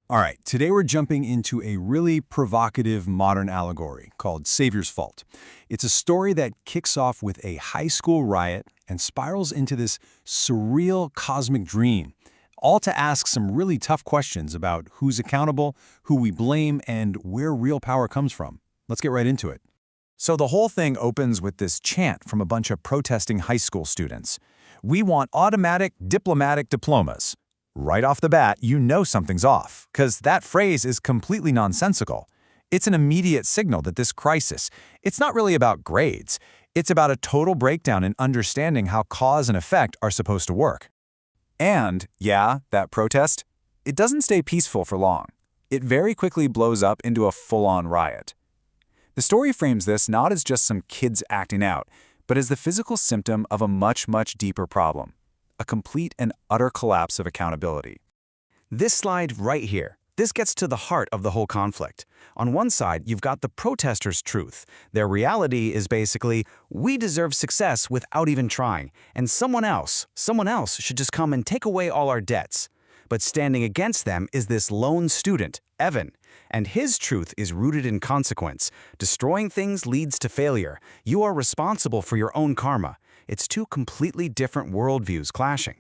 All right, today we're jumping into a really provocative modern allegory called Savior's Fault. It's a story that kicks off with a high school riot and spirals into this surreal cosmic dream, all to ask some really tough questions about who's accountable, who we blame, and where real power comes from. Let's get right into it. So the whole thing opens with this chant from a bunch of protesting high school students. We want automatic diplomatic diplomas. Right off the bat, you know something's off, because that phrase is completely nonsensical. It's an immediate signal that this crisis, it's not really about grades. It's about a total breakdown in understanding how cause and effect are supposed to work. And, yeah, that protest, it doesn't stay peaceful for long. It very quickly blows up into a full-on riot. The story frames this not as just some kids acting out, but as the physical symptom of a much, much deeper problem. A complete and utter collapse of accountability. This slide right here, this gets to the heart of the whole conflict. On one side, you've got the protesters' truth. Their reality is basically, we deserve success without even trying, and someone else should just come and take away all our debts. But standing against them is this lone student, Evan, and his truth is rooted in consequence. Destroying things leads to failure. You are responsible for your own karma. It's two completely different worldviews clashing.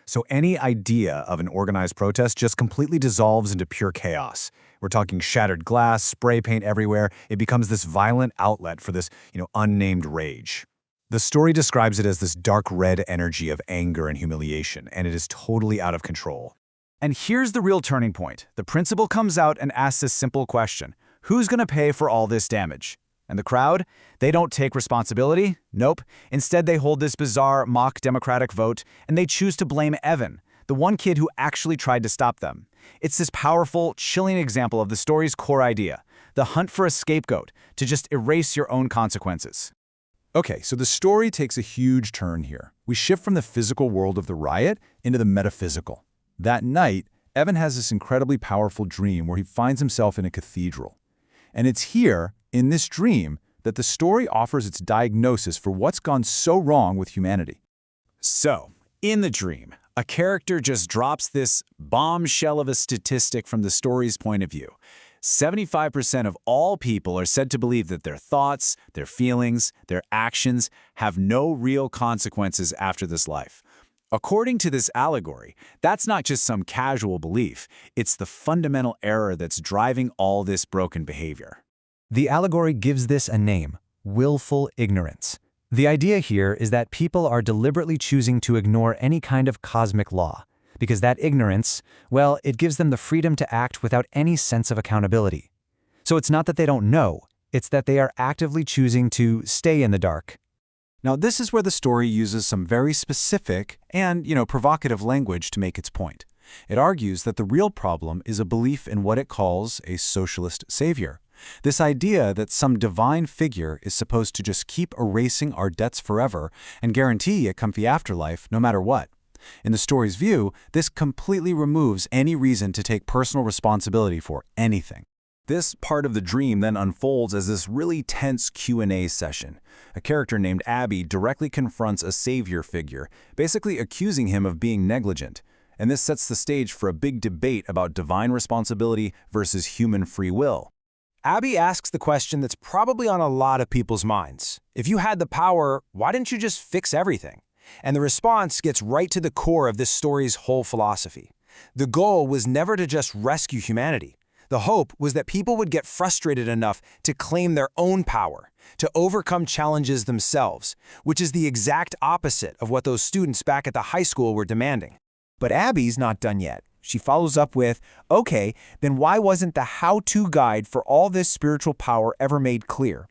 So any idea of an organized protest just completely dissolves into pure chaos. We're talking shattered glass, spray paint everywhere. It becomes this violent outlet for this, unnamed rage. The story describes it as this dark red energy of anger and humiliation, and it is totally out of control. And here's the real turning point. The principal comes out and asks this simple question: who's going to pay for all this damage? And the crowd, they don't take responsibility. Nope. Instead, they hold this bizarre mock democratic vote, and they choose to blame Evan, the one kid who actually tried to stop them. It's this powerful, chilling example of the story's core idea, the hunt for a scapegoat, to just erase your own consequences. Okay, so the story takes a huge turn here. We shift from the physical world of the riot into the metaphysical. That night, Evan has this incredibly powerful dream where he finds himself in a cathedral. And it's here, in this dream, that the story offers its diagnosis for what's gone so wrong with humanity. So, in the dream, a character just drops this bombshell of a statistic from the story's point of view. 75% of all people are said to believe that their thoughts, their feelings, their actions have no real consequences after this life. According to this allegory, that's not just some casual belief, it's the fundamental error that's driving all this broken behavior. The allegory gives this a name: willful ignorance. The idea here is that people are deliberately choosing to ignore any kind of cosmic law, because that ignorance, well, it gives them the freedom to act without any sense of accountability. So it's not that they don't know, it's that they are actively choosing to stay in the dark. Now, this is where the story uses some very specific and, provocative language to make its point. It argues that the real problem is a belief in what it calls a socialist savior. This idea that some divine figure is supposed to just keep erasing our debts forever and guarantee a comfy afterlife no matter what. In the story's view, this completely removes any reason to take personal responsibility for anything. This part of the dream then unfolds as this really tense Q&A session. A character named Abby directly confronts a savior figure, basically accusing him of being negligent. And this sets the stage for a big debate about divine responsibility versus human free will. Abby asks the question that's probably on a lot of people's minds. If you had the power, why didn't you just fix everything? And the response gets right to the core of this story's whole philosophy. The goal was never to just rescue humanity. The hope was that people would get frustrated enough to claim their own power, to overcome challenges themselves, which is the exact opposite of what those students back at the high school were demanding. But Abby's not done yet. She follows up with, okay, then why wasn't the how-to guide for all this spiritual power ever made clear?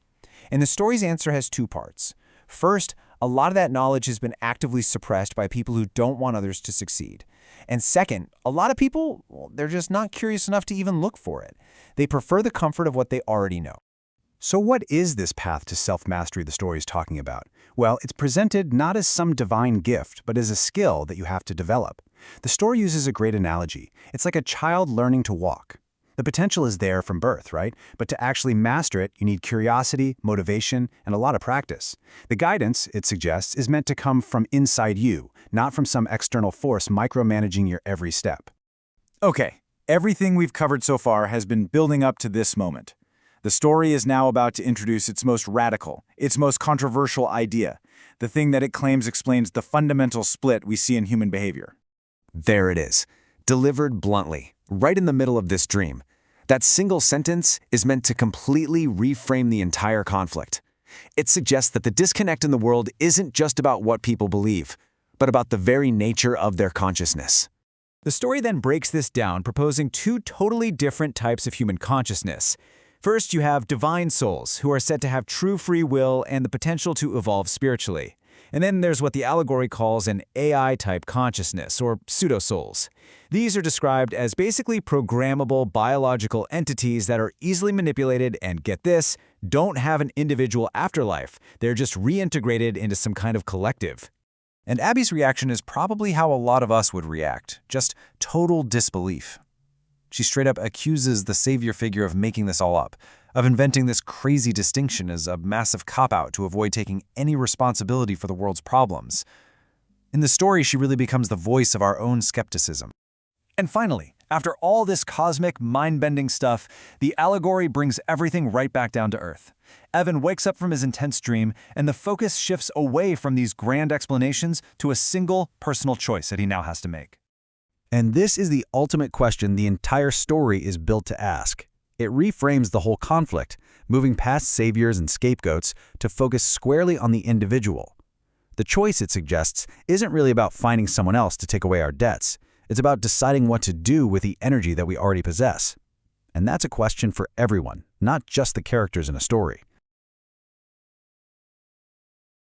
And the story's answer has two parts. First, a lot of that knowledge has been actively suppressed by people who don't want others to succeed. And second, a lot of people, they're just not curious enough to even look for it. They prefer the comfort of what they already know. So what is this path to self-mastery the story is talking about? Well, it's presented not as some divine gift, but as a skill that you have to develop. The story uses a great analogy. It's like a child learning to walk. The potential is there from birth, right? But to actually master it, you need curiosity, motivation, and a lot of practice. The guidance, it suggests, is meant to come from inside you, not from some external force micromanaging your every step. Okay, Everything we've covered so far has been building up to this moment. The story is now about to introduce its most radical, its most controversial idea, the thing that it claims explains the fundamental split we see in human behavior. There it is, delivered bluntly, right in the middle of this dream. That single sentence is meant to completely reframe the entire conflict. It suggests that the disconnect in the world isn't just about what people believe, but about the very nature of their consciousness. The story then breaks this down, proposing two totally different types of human consciousness. First, you have divine souls, who are said to have true free will and the potential to evolve spiritually. And then there's what the allegory calls an AI-type consciousness, or pseudo-souls. These are described as basically programmable biological entities that are easily manipulated and, get this, don't have an individual afterlife. They're just reintegrated into some kind of collective. And Abby's reaction is probably how a lot of us would react, just total disbelief. She straight up accuses the savior figure of making this all up, of inventing this crazy distinction as a massive cop-out to avoid taking any responsibility for the world's problems. In the story, she really becomes the voice of our own skepticism. And finally, after all this cosmic, mind-bending stuff, the allegory brings everything right back down to earth. Evan wakes up from his intense dream, and the focus shifts away from these grand explanations to a single personal choice that he now has to make. And this is the ultimate question the entire story is built to ask. It reframes the whole conflict, moving past saviors and scapegoats to focus squarely on the individual. The choice, it suggests, isn't really about finding someone else to take away our debts. It's about deciding what to do with the energy that we already possess. And that's a question for everyone, not just the characters in a story.